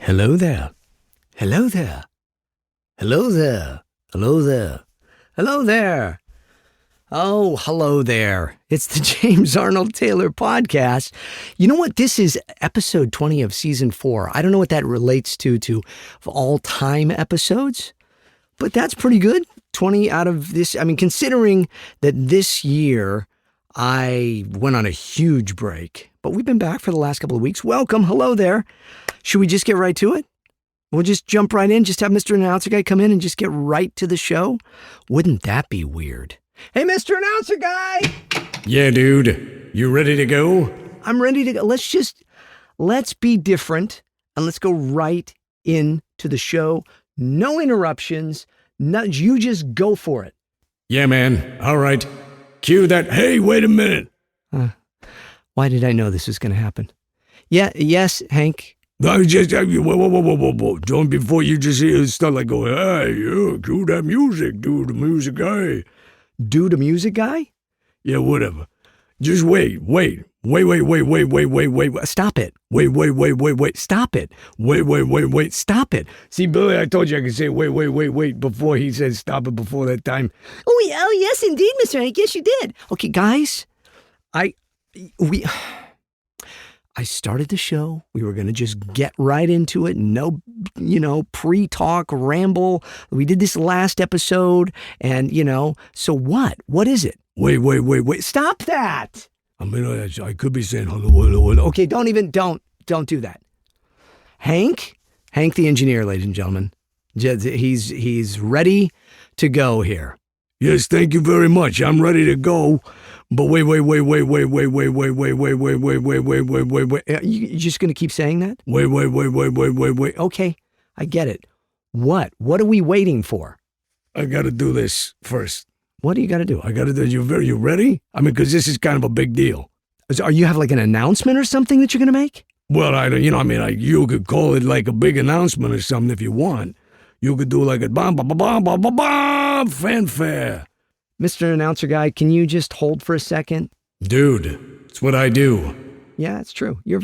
Hello there. Hello there. Hello there. Hello there. Hello there. Oh, hello there. It's the James Arnold Taylor podcast. You know what? This is episode 20 of season 4. I don't know what that relates to all-time episodes, but that's pretty good. 20 out of this. I mean, considering that this year I went on a huge break, but we've been back for the last couple of weeks. Welcome. Hello there. Should we just get right to it? We'll just jump right in, just have Mr. Announcer Guy come in and just get right to the show? Wouldn't that be weird? Hey, Mr. Announcer Guy! Yeah, dude. You ready to go? I'm ready to go. Let's be different and let's go right into the show. No interruptions. You just go for it. Yeah, man. All right. Cue that. Hey, wait a minute. Why did I know this was going to happen? Yeah, yes, Hank. I just, whoa. Don't before you just start like going, hey, you, cue that music, dude, the music guy. Do the music guy? Yeah, whatever. Just wait. Wait. Stop it. Wait. Stop it. Wait. Stop it. See, Billy, I told you I could say wait before he said stop it before that time. Oh, yes, indeed, Mr. Hank. Yes, you did. Okay, guys, I started the show. We were going to just get right into it. No, pre-talk, ramble. We did this last episode and, so what? What is it? Wait. Stop that. I mean, I could be saying hello. Okay, don't do that. Hank the engineer, ladies and gentlemen. He's ready to go here. Yes, thank you very much. I'm ready to go. But wait. You're just going to keep saying that? Wait. Okay, I get it. What are we waiting for? I got to do this first. What do you got to do? I got to do. You ready? I mean, because this is kind of a big deal. Are you have like an announcement or something that you're going to make? Well, you could call it like a big announcement or something if you want. You could do like a bam, fanfare. Mr. Announcer Guy, can you just hold for a second? Dude, it's what I do. Yeah, it's true. You're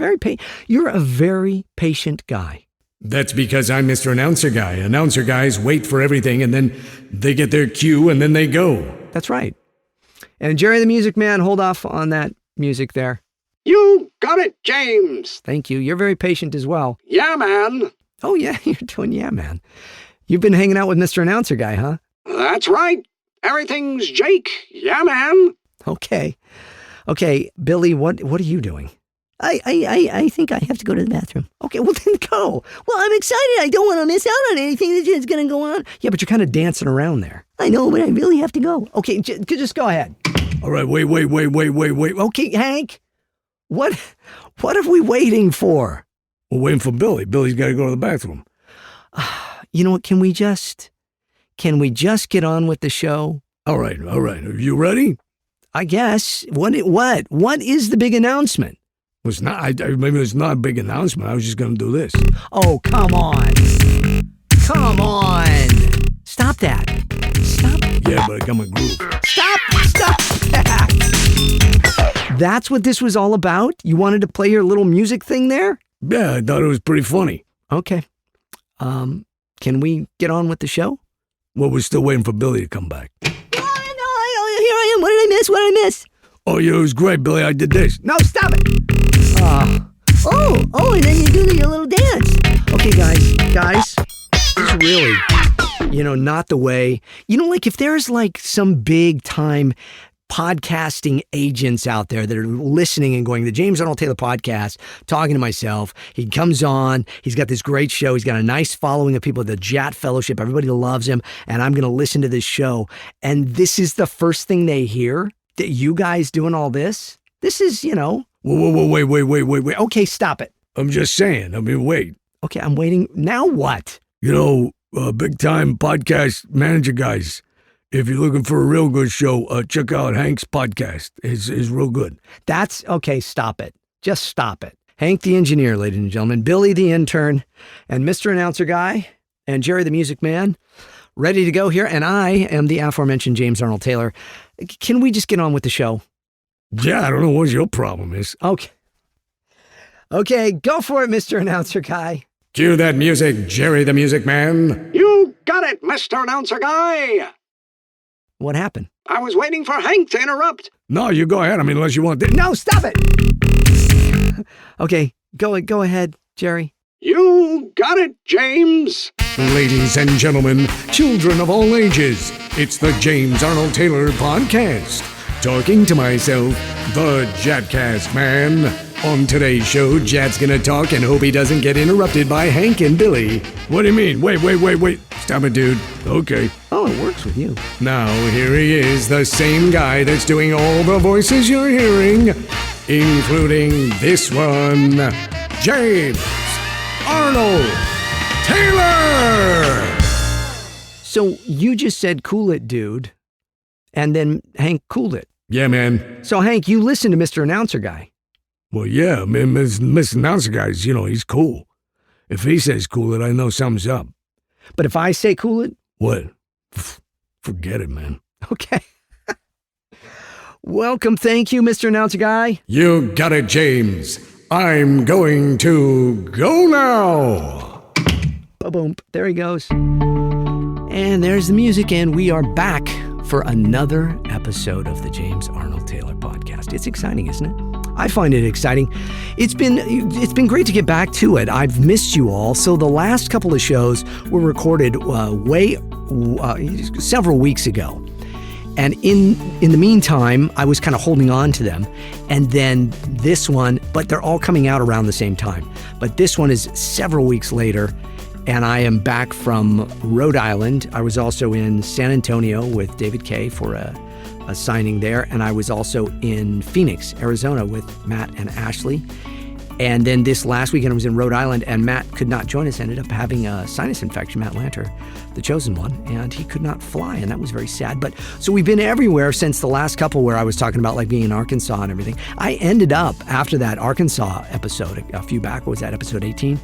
a very patient guy. That's because I'm Mr. Announcer Guy. Announcer guys wait for everything and then they get their cue and then they go. That's right. And Jerry the Music Man, hold off on that music there. You got it, James. Thank you. You're very patient as well. Yeah, man. Oh, yeah, you're doing yeah, man. You've been hanging out with Mr. Announcer Guy, huh? That's right. Everything's Jake. Yeah, man. Okay, Billy, what are you doing? I think I have to go to the bathroom. Okay, well then go. Well, I'm excited. I don't want to miss out on anything that's going to go on. Yeah, but you're kind of dancing around there. I know, but I really have to go. Okay, just go ahead. All right, wait. Okay, Hank, what are we waiting for? We're waiting for Billy. Billy's got to go to the bathroom. You know what? Can we just get on with the show? All right. Are you ready? I guess. What is the big announcement? Well, it's not. Maybe it's not a big announcement. I was just going to do this. Oh, come on. Stop that. Stop. Yeah, but I got my groove. Stop that. That's what this was all about? You wanted to play your little music thing there? Yeah, I thought it was pretty funny. Okay. Can we get on with the show? Well, we're still waiting for Billy to come back. No, here I am. What did I miss? Oh, yeah, it was great, Billy. I did this. No, stop it. Oh, and then you do your little dance. Okay, guys, this is really, not the way, like if there's like some big time podcasting agents out there that are listening and going, the James Arnold Taylor podcast, talking to myself. He comes on. He's got this great show. He's got a nice following of people at the JAT Fellowship. Everybody loves him. And I'm going to listen to this show. And this is the first thing they hear, that you guys doing all this. This is, Whoa, wait. Okay, stop it. I'm just saying. Wait. Okay, I'm waiting. Now what? Big time podcast manager guys. If you're looking for a real good show, check out Hank's podcast. It's real good. That's okay. Stop it. Just stop it. Hank the engineer, ladies and gentlemen, Billy the intern, and Mr. Announcer Guy, and Jerry the Music Man, ready to go here. And I am the aforementioned James Arnold Taylor. Can we just get on with the show? Yeah, I don't know what your problem is. Okay, go for it, Mr. Announcer Guy. Cue that music, Jerry the Music Man. You got it, Mr. Announcer Guy. What happened? I was waiting for Hank to interrupt. No, you go ahead. I mean, unless you want to. No, stop it! Okay, go ahead, Jerry. You got it, James. Ladies and gentlemen, children of all ages, it's the James Arnold Taylor Podcast. Talking to myself, the JATcast man. On today's show, Jat's gonna talk and hope he doesn't get interrupted by Hank and Billy. What do you mean? Wait. Stop it, dude. Okay. Oh, it works with you. Now, here he is, the same guy that's doing all the voices you're hearing, including this one, James Arnold Taylor! So you just said cool it, dude, and then Hank cooled it. Yeah, man. So Hank, you listen to Mr. Announcer Guy. Well, yeah, man, Mr. Announcer Guy's, he's cool. If he says cool it, I know something's up. But if I say cool it? What? Forget it, man. Okay. Welcome, thank you, Mr. Announcer Guy. You got it, James. I'm going to go now. Ba-boom. There he goes. And there's the music, and we are back for another episode of the James Arnold Taylor Podcast. It's exciting, isn't it? I find it exciting. It's been great to get back to it. I've missed you all. So the last couple of shows were recorded several weeks ago. And in the meantime, I was kind of holding on to them. And then this one, but they're all coming out around the same time. But this one is several weeks later, and I am back from Rhode Island. I was also in San Antonio with David Kay for a signing there, and I was also in Phoenix, Arizona with Matt and Ashley. And then this last weekend I was in Rhode Island, and Matt could not join us, ended up having a sinus infection, Matt Lanter, the chosen one, and he could not fly, and that was very sad. But so we've been everywhere since the last couple where I was talking about like being in Arkansas and everything. I ended up, after that Arkansas episode, a few back, what was that, episode 18?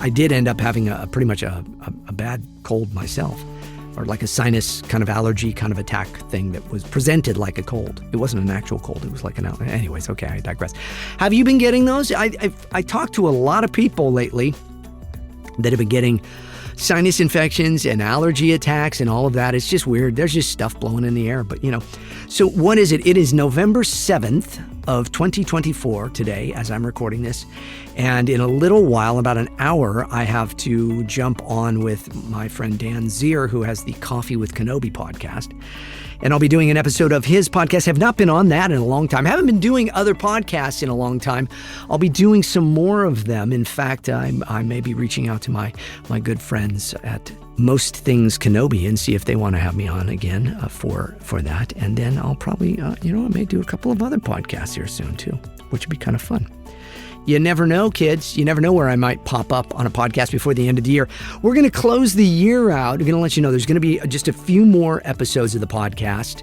I did end up having pretty much a bad cold myself, or like a sinus kind of allergy kind of attack thing that was presented like a cold. It wasn't an actual cold. It was like anyways, okay, I digress. Have you been getting those? I talked to a lot of people lately that have been getting sinus infections and allergy attacks and all of that. It's just weird. There's just stuff blowing in the air, but So what is it? It is November 7th of 2024 today as I'm recording this. And in a little while, about an hour, I have to jump on with my friend Dan Zier, who has the Coffee with Kenobi podcast. And I'll be doing an episode of his podcast. Have not been on that in a long time. Haven't been doing other podcasts in a long time. I'll be doing some more of them. In fact, I may be reaching out to my good friends at Most Things Kenobi and see if they want to have me on again for that. And then I'll probably, I may do a couple of other podcasts here soon too, which would be kind of fun. You never know, kids. You never know where I might pop up on a podcast before the end of the year. We're going to close the year out. We're going to let you know there's going to be just a few more episodes of the podcast.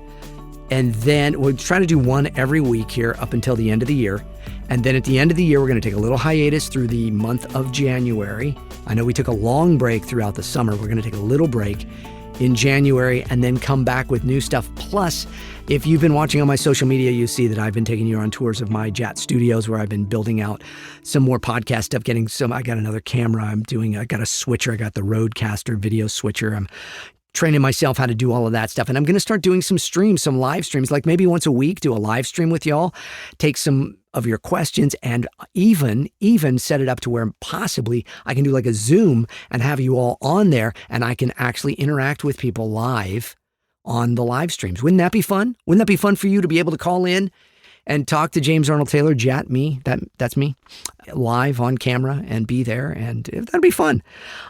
And then we'll try to do one every week here up until the end of the year. And then at the end of the year, we're going to take a little hiatus through the month of January. I know we took a long break throughout the summer. We're going to take a little break in January and then come back with new stuff. Plus, if you've been watching on my social media, you see that I've been taking you on tours of my JAT studios where I've been building out some more podcast stuff, I got another camera I got a switcher, I got the Rodecaster video switcher. I'm training myself how to do all of that stuff. And I'm going to start doing some live streams, like maybe once a week, do a live stream with y'all, take some of your questions and even set it up to where possibly I can do like a Zoom and have you all on there and I can actually interact with people live on the live streams. Wouldn't that be fun? Wouldn't that be fun for you to be able to call in and talk to James Arnold Taylor, JAT me, that's me, live on camera and be there, and that'd be fun.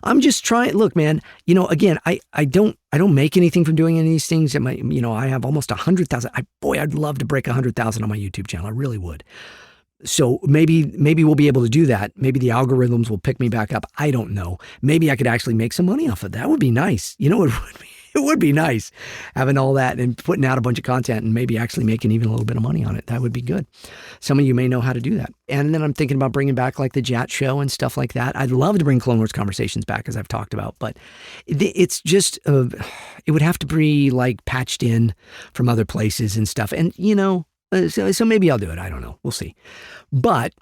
I'm just trying. Look, man, again, I don't make anything from doing any of these things. I have almost 100,000. I'd love to break 100,000 on my YouTube channel. I really would. So maybe we'll be able to do that. Maybe the algorithms will pick me back up. I don't know. Maybe I could actually make some money off of that. That would be nice. It would be. It would be nice having all that and putting out a bunch of content and maybe actually making even a little bit of money on it. That would be good. Some of you may know how to do that. And then I'm thinking about bringing back like the JAT show and stuff like that. I'd love to bring Clone Wars Conversations back, as I've talked about, but it's just, it would have to be like patched in from other places and stuff. And, so maybe I'll do it. I don't know. We'll see. But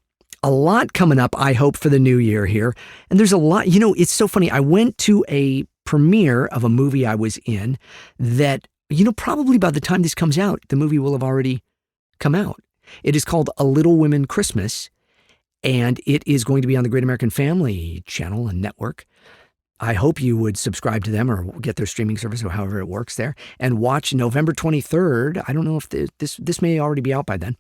a lot coming up, I hope, for the new year here. And there's a lot, it's so funny. I went to a premiere of a movie I was in that, probably by the time this comes out, the movie will have already come out. It is called A Little Women Christmas, and it is going to be on the Great American Family channel and network. I hope you would subscribe to them or get their streaming service or however it works there and watch November 23rd. I don't know if this may already be out by then.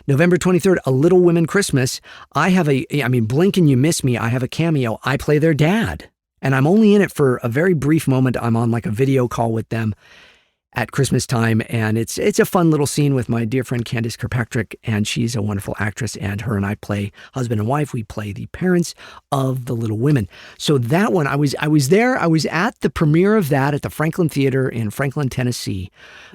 November 23rd, A Little Women Christmas. Blink and you miss me. I have a cameo. I play their dad, and I'm only in it for a very brief moment. I'm on like a video call with them at Christmas time, and it's a fun little scene with my dear friend Candace Kirkpatrick, and she's a wonderful actress, and her and I play husband and wife. We play the parents of the little women. So that one, I was there. I was at the premiere of that at the Franklin Theater in Franklin, Tennessee,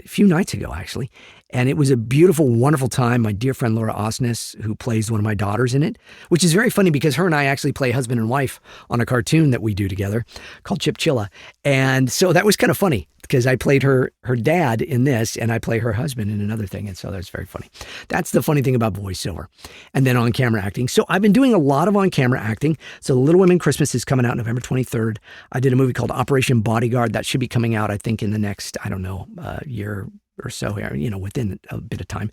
a few nights ago, actually. And it was a beautiful, wonderful time. My dear friend Laura Osnes, who plays one of my daughters in it, which is very funny because her and I actually play husband and wife on a cartoon that we do together called Chip Chilla. And so that was kind of funny because I played her dad in this and I play her husband in another thing. And so that's very funny. That's the funny thing about voiceover. And then on-camera acting. So I've been doing a lot of on-camera acting. So Little Women Christmas is coming out November 23rd. I did a movie called Operation Bodyguard. That should be coming out, I think, in the next, year or so here, within a bit of time.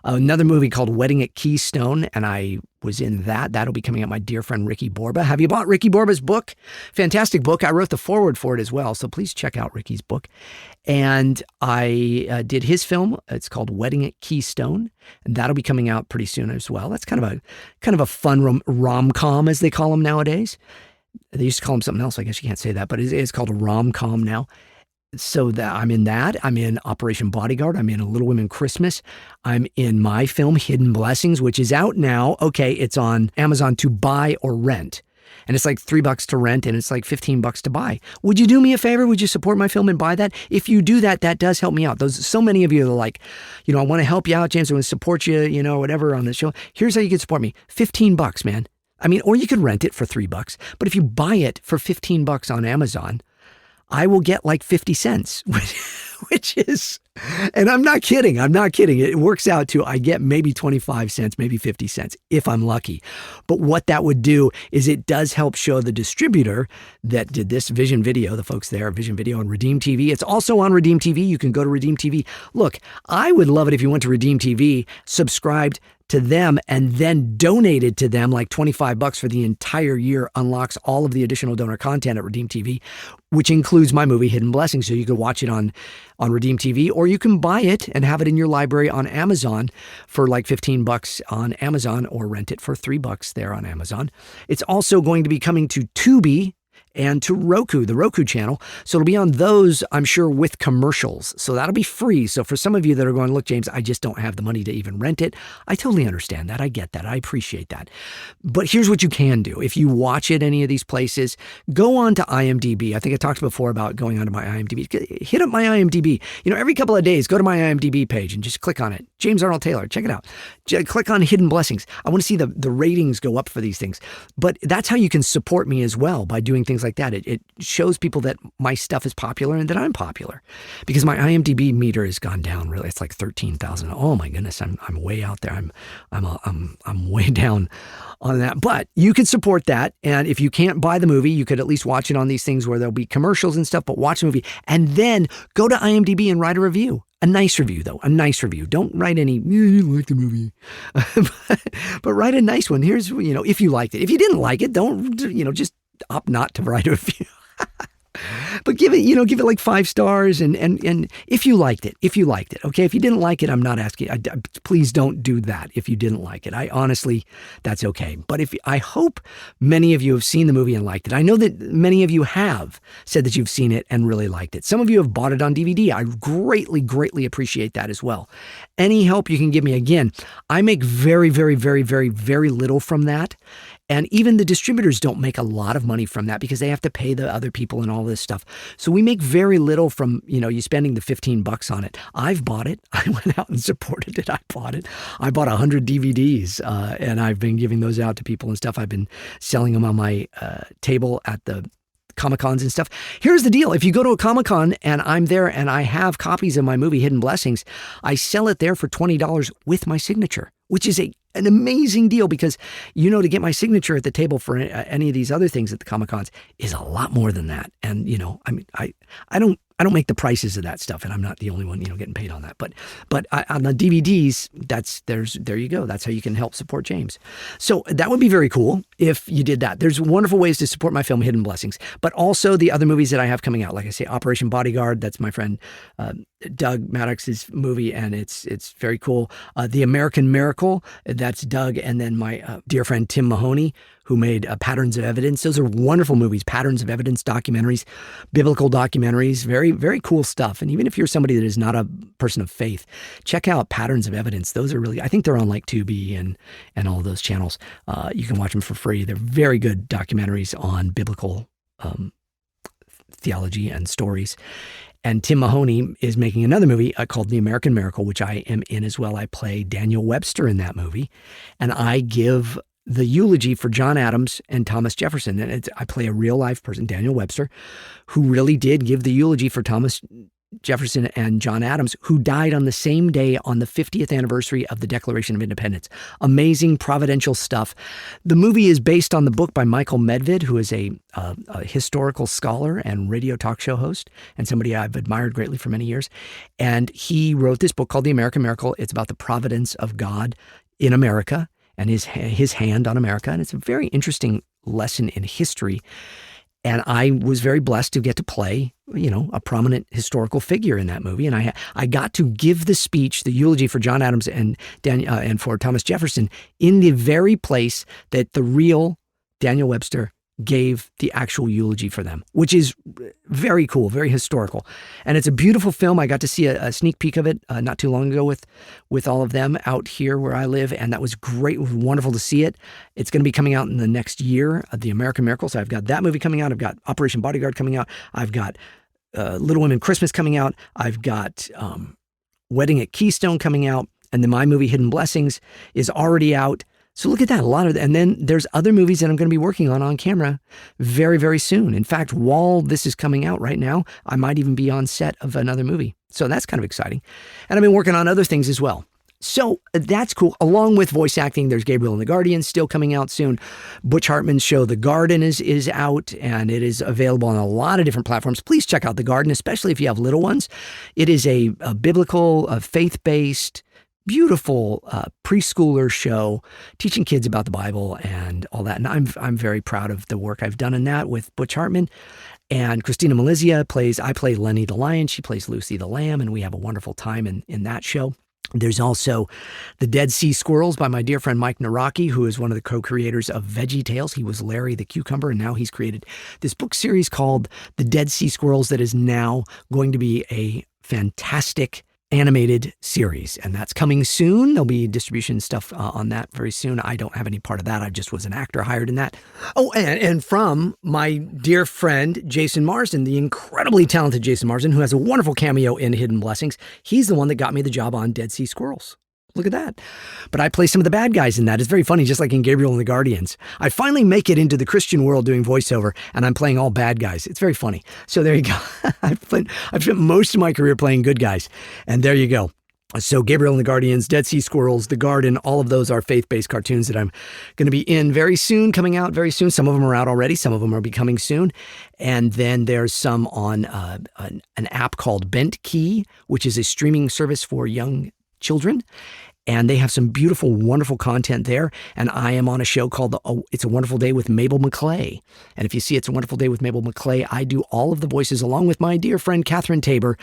Another movie called Wedding at Keystone, and I was in that. That'll be coming out. My dear friend Ricky Borba. Have you bought Ricky Borba's book? Fantastic book. I wrote the foreword for it as well, so please check out Ricky's book. And I did his film. It's called Wedding at Keystone, and that'll be coming out pretty soon as well. That's kind of a fun rom-com, as they call them nowadays. They used to call them something else. I guess you can't say that, but it is called a rom-com now. So that I'm in that. I'm in Operation Bodyguard. I'm in A Little Women Christmas. I'm in my film Hidden Blessings, which is out now. Okay, it's on Amazon to buy or rent. And it's like $3 to rent and it's like $15 to buy. Would you do me a favor? Would you support my film and buy that? If you do that, that does help me out. So many of you are like, I want to help you out, James. I want to support you, whatever on the show. Here's how you can support me. $15, man. Or you could rent it for $3. But if you buy it for $15 on Amazon, I will get like 50 cents, which is, and I'm not kidding. It works out to, I get maybe 25 cents, maybe 50 cents if I'm lucky. But what that would do is it does help show the distributor that did this Vision Video, the folks there, Vision Video and Redeem TV. It's also on Redeem TV. You can go to Redeem TV. Look, I would love it if you went to Redeem TV, subscribed to them, and then donated to them like $25 for the entire year. Unlocks all of the additional donor content at Redeem TV, which includes my movie Hidden Blessings. So you could watch it on Redeem TV, or you can buy it and have it in your library on Amazon for like $15 on Amazon, or rent it for $3 there on Amazon. It's also going to be coming to Tubi and to Roku, the Roku channel. So it'll be on those, I'm sure, with commercials. So that'll be free. So for some of you that are going, look, James, I just don't have the money to even rent it. I totally understand that. I get that. I appreciate that. But here's what you can do. If you watch it any of these places, go on to IMDb. I think I talked before about going onto my IMDb. Hit up my IMDb. Every couple of days, go to my IMDb page and just click on it. James Arnold Taylor, check it out. Click on Hidden Blessings. I want to see the ratings go up for these things. But that's how you can support me as well, by doing things like that. It shows people that my stuff is popular and that I'm popular, because my IMDb meter has gone down. Really, it's like 13,000. Oh my goodness, I'm way out there. I'm way down on that. But you could support that, and if you can't buy the movie, you could at least watch it on these things where there'll be commercials and stuff. But watch the movie and then go to IMDb and write a review. A nice review, though. A nice review. Don't write any, you like the movie. but write a nice one. Here's, if you liked it. If you didn't like it, don't, just opt not to write a review. But give it like 5 stars, and if you liked it, okay? If you didn't like it, I'm not asking. Please don't do that if you didn't like it. I honestly, that's okay. But I hope many of you have seen the movie and liked it. I know that many of you have said that you've seen it and really liked it. Some of you have bought it on DVD. I greatly, greatly appreciate that as well. Any help you can give me. Again, I make very, very, very, very, very little from that. And even the distributors don't make a lot of money from that, because they have to pay the other people and all this stuff. So we make very little from, you spending the $15 on it. I've bought it. I went out and supported it. I bought it. I bought 100 DVDs, and I've been giving those out to people and stuff. I've been selling them on my table at the Comic-Cons and stuff. Here's the deal. If you go to a Comic-Con and I'm there and I have copies of my movie Hidden Blessings, I sell it there for $20 with my signature, which is a an amazing deal because, to get my signature at the table for any of these other things at the Comic-Cons is a lot more than that. And, I don't make the prices of that stuff, and I'm not the only one, getting paid on that. But on the DVDs, there you go. That's how you can help support James. So that would be very cool if you did that. There's wonderful ways to support my film, Hidden Blessings, but also the other movies that I have coming out. Like I say, Operation Bodyguard. That's my friend Doug Maddox's movie, and it's very cool. The American Miracle. That's Doug, and then my dear friend Tim Mahoney, who made Patterns of Evidence. Those are wonderful movies, Patterns of Evidence documentaries, biblical documentaries, very, very cool stuff. And even if you're somebody that is not a person of faith, check out Patterns of Evidence. Those are really, I think they're on like Tubi and all those channels. You can watch them for free. They're very good documentaries on biblical theology and stories. And Tim Mahoney is making another movie called The American Miracle, which I am in as well. I play Daniel Webster in that movie, and I give the eulogy for John Adams and Thomas Jefferson. And I play a real life person, Daniel Webster, who really did give the eulogy for Thomas Jefferson and John Adams, who died on the same day on the 50th anniversary of the Declaration of Independence. Amazing providential stuff. The movie is based on the book by Michael Medved, who is a historical scholar and radio talk show host, and somebody I've admired greatly for many years. And he wrote this book called The American Miracle. It's about the providence of God in America and his hand on America. And it's a very interesting lesson in history. And I was very blessed to get to play, a prominent historical figure in that movie. And I got to give the speech, the eulogy for John Adams and for Thomas Jefferson in the very place that the real Daniel Webster gave the actual eulogy for them, which is very cool, very historical. And it's a beautiful film. I got to see a sneak peek of it not too long ago with all of them out here where I live. And that was great. It was wonderful to see it. It's going to be coming out in the next year, The American Miracle. So I've got that movie coming out. I've got Operation Bodyguard coming out. I've got Little Women Christmas coming out. I've got Wedding at Keystone coming out. And then my movie Hidden Blessings is already out. So look at that, and then there's other movies that I'm going to be working on camera very, very soon. In fact, while this is coming out right now, I might even be on set of another movie. So that's kind of exciting. And I've been working on other things as well. So that's cool. Along with voice acting, there's Gabriel and the Guardians still coming out soon. Butch Hartman's show, The Garden, is out, and it is available on a lot of different platforms. Please check out The Garden, especially if you have little ones. It is a biblical, faith-based, beautiful preschooler show teaching kids about the Bible and all that. And I'm very proud of the work I've done in that with Butch Hartman. And Christina Malizia I play Lenny the Lion. She plays Lucy the Lamb, and we have a wonderful time in that show. There's also The Dead Sea Squirrels by my dear friend Mike Naraki, who is one of the co-creators of Veggie Tales. He was Larry the Cucumber, and now he's created this book series called The Dead Sea Squirrels that is now going to be a fantastic animated series, and that's coming soon. There'll be distribution stuff on that very soon. I don't have any part of that. I just was an actor hired in that. Oh, and from my dear friend Jason Marsden, the incredibly talented Jason Marsden, who has a wonderful cameo in Hidden Blessings. He's the one that got me the job on Dead Sea Squirrels. Look at that. But I play some of the bad guys in that. It's very funny, just like in Gabriel and the Guardians. I finally make it into the Christian world doing voiceover, and I'm playing all bad guys. It's very funny. So there you go. I've spent most of my career playing good guys, and there you go. So Gabriel and the Guardians, Dead Sea Squirrels, The Garden, all of those are faith-based cartoons that I'm going to be in very soon, coming out very soon. Some of them are out already. Some of them are becoming soon. And then there's some on an app called Bent Key, which is a streaming service for young children. And they have some beautiful, wonderful content there. And I am on a show called It's a Wonderful Day with Mabel McClay. And if you see It's a Wonderful Day with Mabel McClay, I do all of the voices along with my dear friend Catherine Tabor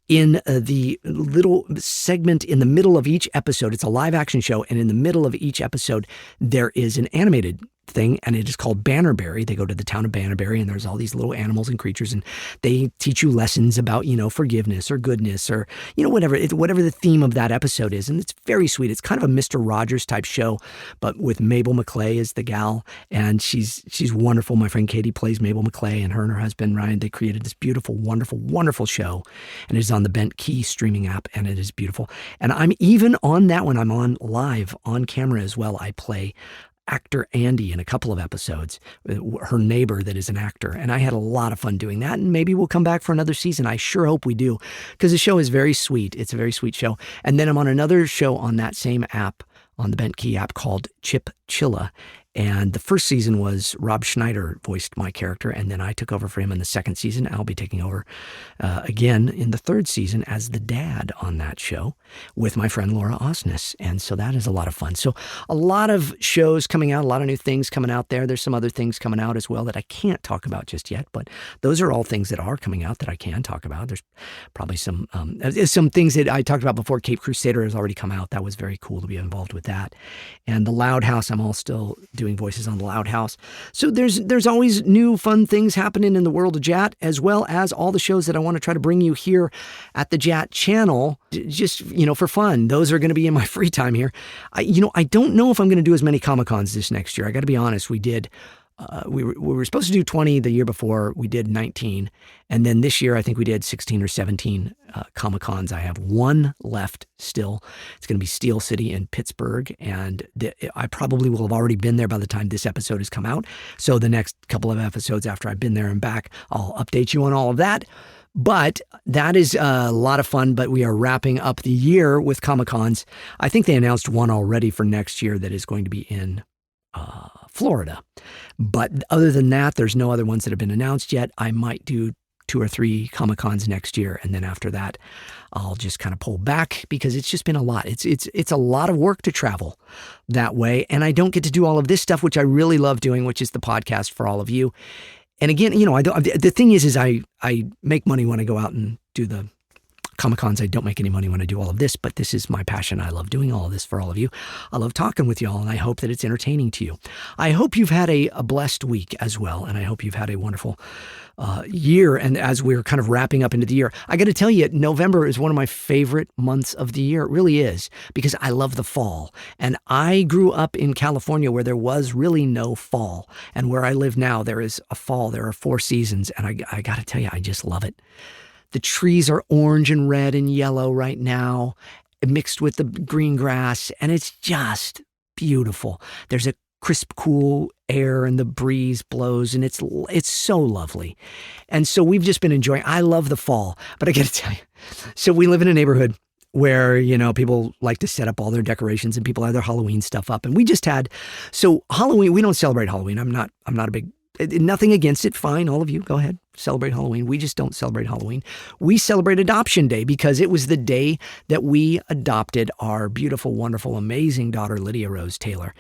in the little segment in the middle of each episode. It's a live action show. And in the middle of each episode, there is an animated thing, and it is called Bannerberry. They go to the town of Bannerberry, and there's all these little animals and creatures, and they teach you lessons about, forgiveness or goodness or, whatever the theme of that episode is. And it's very sweet. It's kind of a Mr. Rogers type show, but with Mabel McClay as the gal, and she's wonderful. My friend Katie plays Mabel McClay, and her and her husband Ryan, they created this beautiful, wonderful, wonderful show, and it is on the Bent Key streaming app, and it is beautiful. And I'm even on that one. I'm on live on camera as well. I play actor Andy in a couple of episodes, her neighbor that is an actor. And I had a lot of fun doing that. And maybe we'll come back for another season. I sure hope we do, because the show is very sweet. It's a very sweet show. And then I'm on another show on that same app on the Bent Key app called Chip Chilla. And the first season was Rob Schneider voiced my character, and then I took over for him in the second season. I'll be taking over again in the third season as the dad on that show with my friend Laura Osnes. And so that is a lot of fun. So a lot of shows coming out, a lot of new things coming out there. There's some other things coming out as well that I can't talk about just yet, but those are all things that are coming out that I can talk about. There's probably some things that I talked about before. Cape Crusader has already come out. That was very cool to be involved with that. And the Loud House, I'm all still doing voices on the Loud House. So there's always new fun things happening in the world of JAT, as well as all the shows that I want to try to bring you here at the JAT channel, just, for fun. Those are going to be in my free time here. I don't know if I'm going to do as many Comic-Cons this next year. I got to be honest. We did. We were supposed to do 20 the year before. We did 19. And then this year, I think we did 16 or 17 Comic-Cons. I have one left still. It's going to be Steel City in Pittsburgh. And I probably will have already been there by the time this episode has come out. So the next couple of episodes after I've been there and back, I'll update you on all of that. But that is a lot of fun. But we are wrapping up the year with Comic-Cons. I think they announced one already for next year that is going to be in Florida. But other than that, there's no other ones that have been announced yet. I might do 2 or 3 Comic-Cons next year. And then after that, I'll just kind of pull back because it's just been a lot. It's a lot of work to travel that way. And I don't get to do all of this stuff, which I really love doing, which is the podcast for all of you. And again, the thing is I make money when I go out and do the Comic-Cons. I don't make any money when I do all of this, but this is my passion. I love doing all of this for all of you. I love talking with y'all, and I hope that it's entertaining to you. I hope you've had a blessed week as well, and I hope you've had a wonderful year. And as we're kind of wrapping up into the year, I got to tell you, November is one of my favorite months of the year. It really is, because I love the fall. And I grew up in California where there was really no fall. And where I live now, there is a fall. There are 4 seasons, and I got to tell you, I just love it. The trees are orange and red and yellow right now, mixed with the green grass, and it's just beautiful. There's a crisp, cool air, and the breeze blows, and it's so lovely. And so we've just been enjoying. I love the fall, but I got to tell you, so we live in a neighborhood where, people like to set up all their decorations and people have their Halloween stuff up. And we just had, so Halloween, we don't celebrate Halloween. I'm not a big, nothing against it. Fine. All of you, go ahead. Celebrate Halloween. We just don't celebrate Halloween. We celebrate Adoption Day because it was the day that we adopted our beautiful, wonderful, amazing daughter, Lydia Rose Taylor,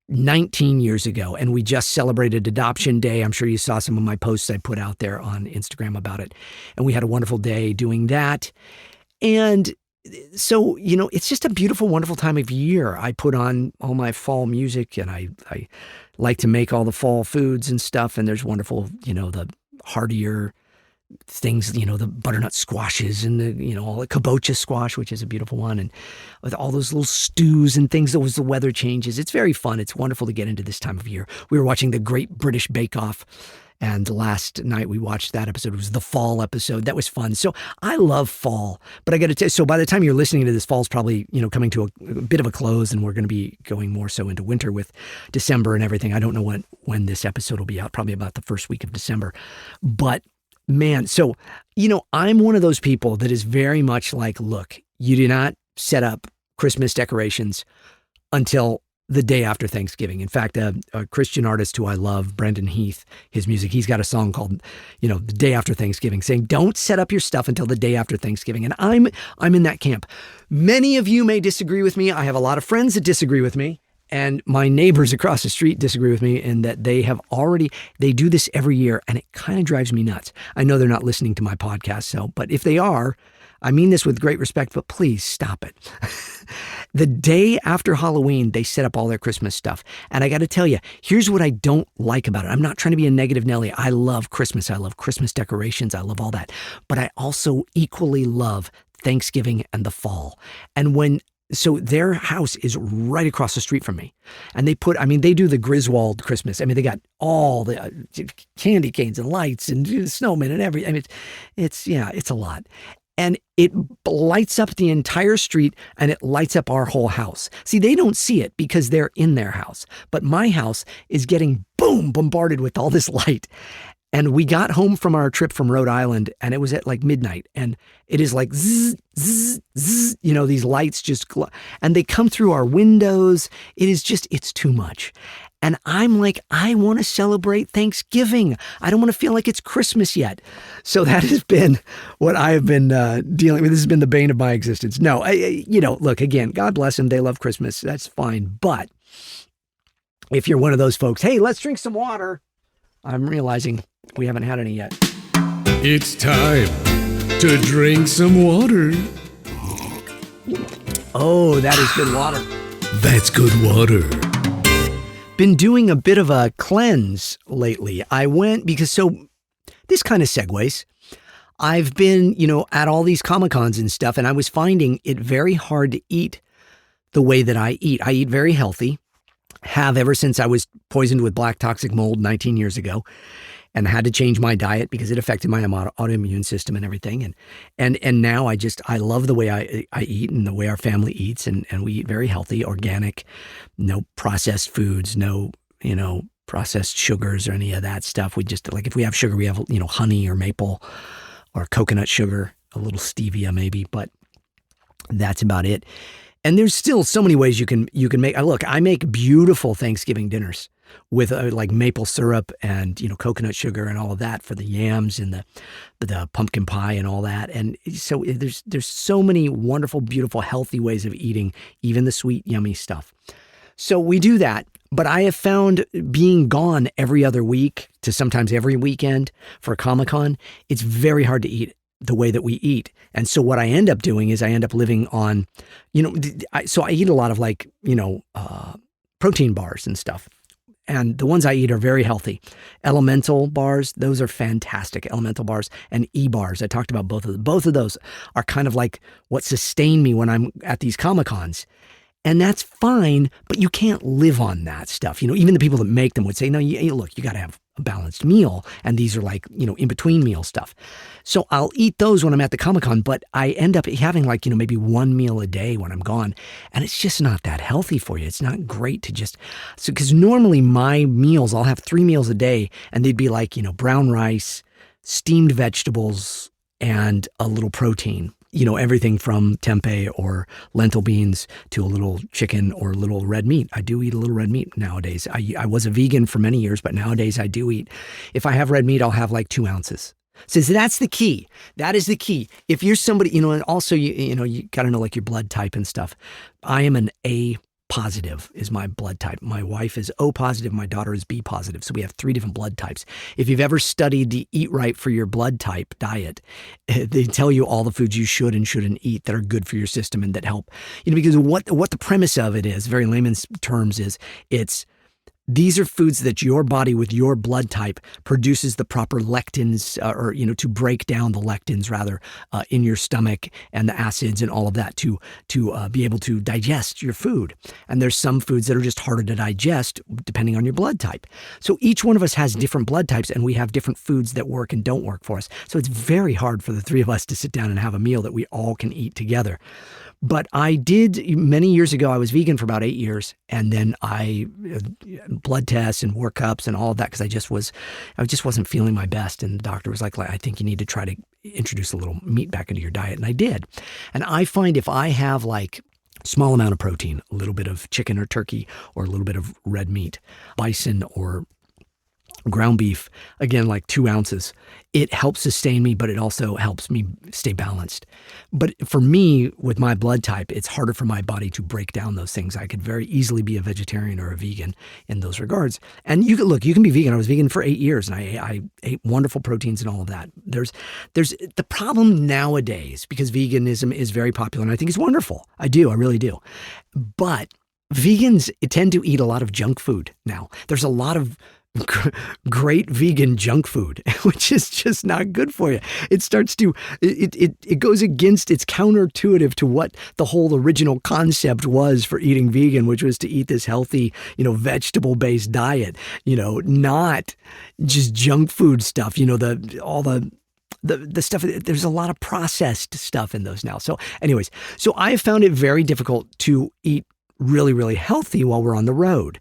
19 years ago. And we just celebrated Adoption Day. I'm sure you saw some of my posts I put out there on Instagram about it. And we had a wonderful day doing that. And so, it's just a beautiful, wonderful time of year. I put on all my fall music, and I like to make all the fall foods and stuff. And there's wonderful, the heartier things, the butternut squashes and the, all the kabocha squash, which is a beautiful one. And with all those little stews and things, as the weather changes, it's very fun. It's wonderful to get into this time of year. We were watching the Great British Bake Off, and last night we watched that episode. It was the fall episode. That was fun. So I love fall, but I got to tell you, so by the time you're listening to this, fall's probably, coming to a bit of a close, and we're going to be going more so into winter with December and everything. I don't know when this episode will be out, probably about the first week of December. But man, so, I'm one of those people that is very much like, look, you do not set up Christmas decorations until the day after Thanksgiving. In fact, a Christian artist who I love, Brendan Heath, his music, he's got a song called, the day after Thanksgiving, saying, don't set up your stuff until the day after Thanksgiving. And I'm in that camp. Many of you may disagree with me. I have a lot of friends that disagree with me. And my neighbors across the street disagree with me in that they do this every year, and it kind of drives me nuts. I know they're not listening to my podcast, but if they are, I mean this with great respect, but please stop it. The day after Halloween, they set up all their Christmas stuff. And I got to tell you, here's what I don't like about it. I'm not trying to be a negative Nelly. I love Christmas. I love Christmas decorations. I love all that. But I also equally love Thanksgiving and the fall. And so their house is right across the street from me. And they do the Griswold Christmas. They got all the candy canes and lights and snowmen and everything. It's a lot. And it lights up the entire street, and it lights up our whole house. See, they don't see it because they're in their house. But my house is getting bombarded with all this light. And we got home from our trip from Rhode Island, and it was at like midnight, and it is like zzz, zzz, zzz, these lights just glow, and they come through our windows. It's too much. And I'm like, I want to celebrate Thanksgiving. I don't want to feel like it's Christmas yet. So that has been what I have been dealing with. This has been the bane of my existence. No, look, again, God bless them. They love Christmas. That's fine. But if you're one of those folks, hey, let's drink some water. I'm realizing we haven't had any yet. It's time to drink some water. Oh, that is good water. That's good water. Been doing a bit of a cleanse lately. I went so this kind of segues. I've been, at all these Comic-Cons and stuff, and I was finding it very hard to eat the way that I eat. I eat very healthy, have ever since I was poisoned with black toxic mold 19 years ago, and had to change my diet because it affected my autoimmune system and everything. And now I love the way I eat and the way our family eats, and we eat very healthy, organic, no processed foods, no, processed sugars or any of that stuff. We just, like, if we have sugar, we have, honey or maple or coconut sugar, a little stevia maybe, but that's about it. And there's still so many ways you can make. Look, I make beautiful Thanksgiving dinners with like maple syrup and coconut sugar and all of that for the yams and the pumpkin pie and all that. And so there's so many wonderful, beautiful, healthy ways of eating even the sweet, yummy stuff. So we do that. But I have found being gone every other week to sometimes every weekend for a Comic-Con, it's very hard to eat the way that we eat. And so what I end up doing is I end up living on, so I eat a lot of protein bars and stuff. And the ones I eat are very healthy. Elemental bars, those are fantastic. Elemental bars and E-bars. I talked about both of them. Both of those are kind of like what sustain me when I'm at these Comic-Cons. And that's fine, but you can't live on that stuff. Even the people that make them would say, no, look, you got to have a balanced meal. And these are like, in between meal stuff. So I'll eat those when I'm at the Comic-Con, but I end up having like, maybe one meal a day when I'm gone. And it's just not that healthy for you. It's not great to because normally my meals, I'll have 3 meals a day and they'd be like, brown rice, steamed vegetables, and a little protein. Everything from tempeh or lentil beans to a little chicken or a little red meat. I do eat a little red meat nowadays. I was a vegan for many years, but nowadays I do eat. If I have red meat, I'll have like 2 ounces. So that's the key. That is the key. If you're somebody, and also, you got to know like your blood type and stuff. I am an A positive is my blood type. My wife is O positive. My daughter is B positive. So we have 3 different blood types. If you've ever studied the Eat Right for Your Blood Type diet, they tell you all the foods you should and shouldn't eat that are good for your system and that help. Because what the premise of it is, very layman's terms, is these are foods that your body with your blood type produces the proper lectins to break down the lectins rather in your stomach and the acids and all of that to be able to digest your food. And there's some foods that are just harder to digest depending on your blood type. So each one of us has different blood types and we have different foods that work and don't work for us. So it's very hard for the 3 of us to sit down and have a meal that we all can eat together. But I did, many years ago, I was vegan for about 8 years. And then I blood tests and workups and all of that because I just wasn't feeling my best. And the doctor was like, I think you need to try to introduce a little meat back into your diet. And I did. And I find if I have like small amount of protein, a little bit of chicken or turkey or a little bit of red meat, bison or ground beef, again, like 2 ounces, it helps sustain me, but it also helps me stay balanced. But for me, with my blood type, it's harder for my body to break down those things. I could very easily be a vegetarian or a vegan in those regards. And you can be vegan. I was vegan for 8 years and I ate wonderful proteins and all of that. There's the problem nowadays, because veganism is very popular and I think it's wonderful. I really do. But vegans tend to eat a lot of junk food now. There's a lot of great vegan junk food, which is just not good for you. It goes against, it's counterintuitive to what the whole original concept was for eating vegan, which was to eat this healthy, vegetable-based diet, not just junk food stuff, the stuff, there's a lot of processed stuff in those now. So anyways, I have found it very difficult to eat really, really healthy while we're on the road.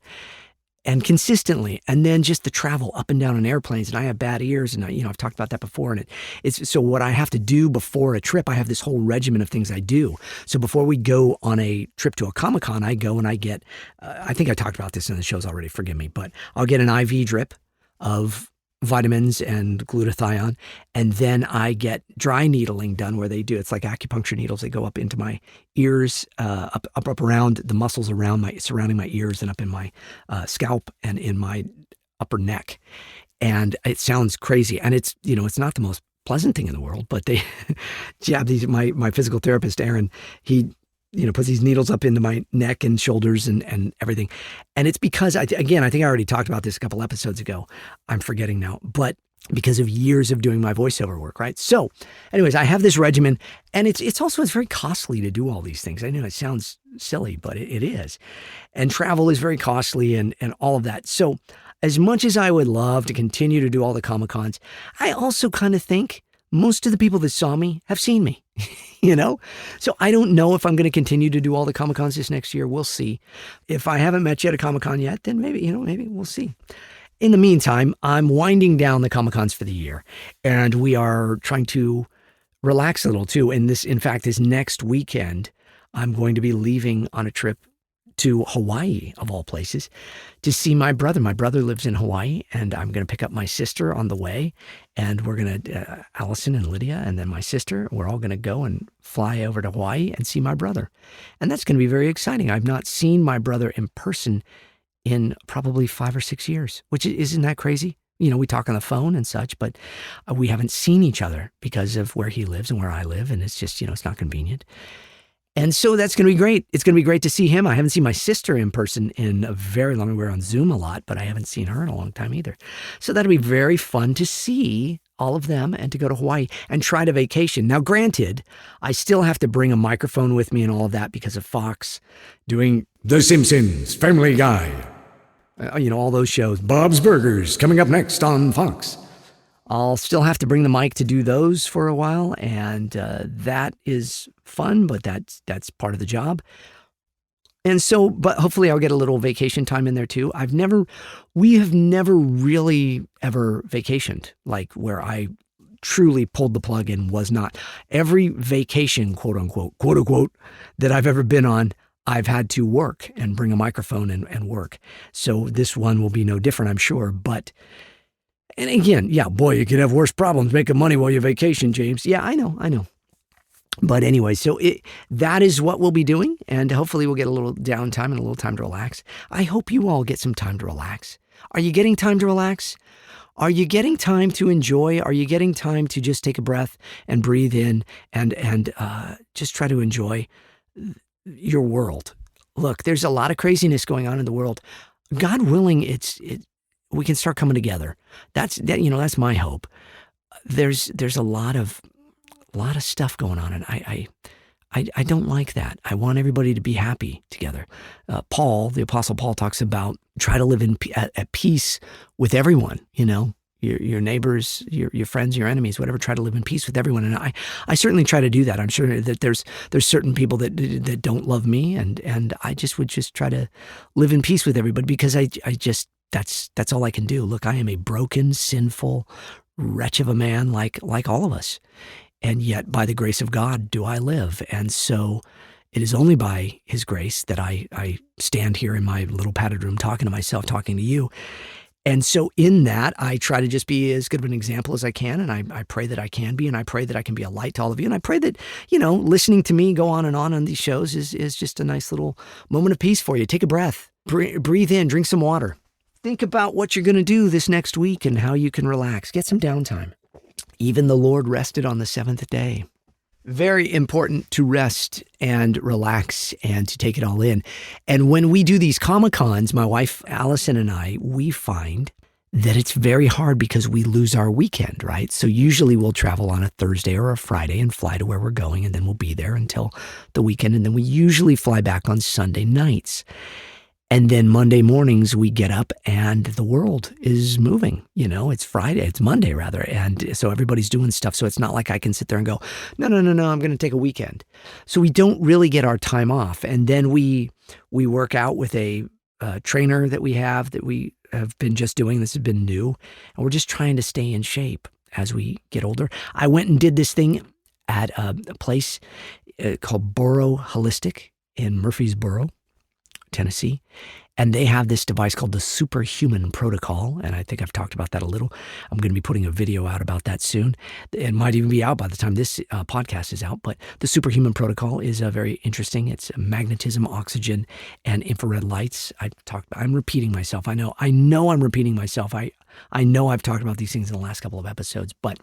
and consistently, and then just the travel up and down on airplanes. And I have bad ears, and I've talked about that before. And it's so what I have to do before a trip. I have this whole regimen of things I do. So before we go on a trip to a Comic-Con, I go and I get. I think I talked about this in the shows already. Forgive me, but I'll get an IV drip of vitamins and glutathione, and then I get dry needling done where they do, it's like acupuncture needles. They go up into my ears, up around the muscles surrounding my ears and up in my scalp and in my upper neck. And it sounds crazy, and it's not the most pleasant thing in the world, but they jab these. My physical therapist Aaron, he puts these needles up into my neck and shoulders and everything. And it's because, I think I already talked about this a couple episodes ago. I'm forgetting now, but because of years of doing my voiceover work, right? So anyways, I have this regimen, and it's very costly to do all these things. I know it sounds silly, but it is. And travel is very costly and all of that. So as much as I would love to continue to do all the Comic-Cons, I also kind of think most of the people that saw me have seen me, So I don't know if I'm going to continue to do all the Comic-Cons this next year. We'll see. If I haven't met you at a Comic-Con yet, then maybe we'll see. In the meantime, I'm winding down the Comic-Cons for the year, and we are trying to relax a little too. And in fact, this next weekend, I'm going to be leaving on a trip to Hawaii, of all places, to see my brother. My brother lives in Hawaii, and I'm going to pick up my sister on the way. And we're going to, Allison and Lydia, and then my sister, we're all going to go and fly over to Hawaii and see my brother. And that's going to be very exciting. I've not seen my brother in person in probably 5 or 6 years, which isn't that crazy? We talk on the phone and such, but we haven't seen each other because of where he lives and where I live. And it's just, it's not convenient. And so that's going to be great. It's going to be great to see him. I haven't seen my sister in person in a very long time. We're on Zoom a lot, but I haven't seen her in a long time either. So that'll be very fun to see all of them and to go to Hawaii and try to vacation. Now, granted, I still have to bring a microphone with me and all of that because of Fox doing The Simpsons, Family Guy, all those shows. Bob's Burgers, coming up next on Fox. I'll still have to bring the mic to do those for a while, and that is fun, but that's part of the job. And so, but hopefully I'll get a little vacation time in there too. We have never really ever vacationed, like where I truly pulled the plug and was not. Every vacation, quote unquote, that I've ever been on, I've had to work and bring a microphone and work. So this one will be no different, I'm sure, but... And again, yeah, boy, you could have worse problems making money while you vacation, James. Yeah, I know. But anyway, so that is what we'll be doing. And hopefully we'll get a little downtime and a little time to relax. I hope you all get some time to relax. Are you getting time to relax? Are you getting time to enjoy? Are you getting time to just take a breath and breathe in and just try to enjoy your world? Look, there's a lot of craziness going on in the world. God willing, we can start coming together. That's my hope. There's a lot of stuff going on, and I don't like that. I want everybody to be happy together. Paul, the Apostle Paul, talks about try to live at peace with everyone. Your neighbors, your friends, your enemies, whatever. Try to live in peace with everyone, and I certainly try to do that. I'm sure that there's certain people that don't love me, and I would try to live in peace with everybody because that's all I can do. Look, I am a broken, sinful wretch of a man like all of us. And yet by the grace of God do I live. And so it is only by his grace that I stand here in my little padded room talking to myself, talking to you. And so in that, I try to just be as good of an example as I can. And I pray that I can be, and I pray that I can be a light to all of you. And I pray that, listening to me go on these shows is just a nice little moment of peace for you. Take a breath, breathe in, drink some water. Think about what you're going to do this next week and how you can relax. Get some downtime. Even the Lord rested on the seventh day. Very important to rest and relax and to take it all in. And when we do these Comic-Cons, my wife Allison and I, we find that it's very hard because we lose our weekend, right? So usually we'll travel on a Thursday or a Friday and fly to where we're going, and then we'll be there until the weekend. And then we usually fly back on Sunday nights. And then Monday mornings we get up and the world is moving. It's Friday, it's Monday rather. And so everybody's doing stuff. So it's not like I can sit there and go, no, I'm going to take a weekend. So we don't really get our time off. And then we work out with a trainer that we have been just doing. This has been new. And we're just trying to stay in shape as we get older. I went and did this thing at a place called Borough Holistic in Murfreesboro, Tennessee. And they have this device called the Superhuman Protocol. And I think I've talked about that a little. I'm going to be putting a video out about that soon. It might even be out by the time this podcast is out. But the Superhuman Protocol is very interesting. It's magnetism, oxygen, and infrared lights. I'm repeating myself. I know I'm repeating myself. I know I've talked about these things in the last couple of episodes, but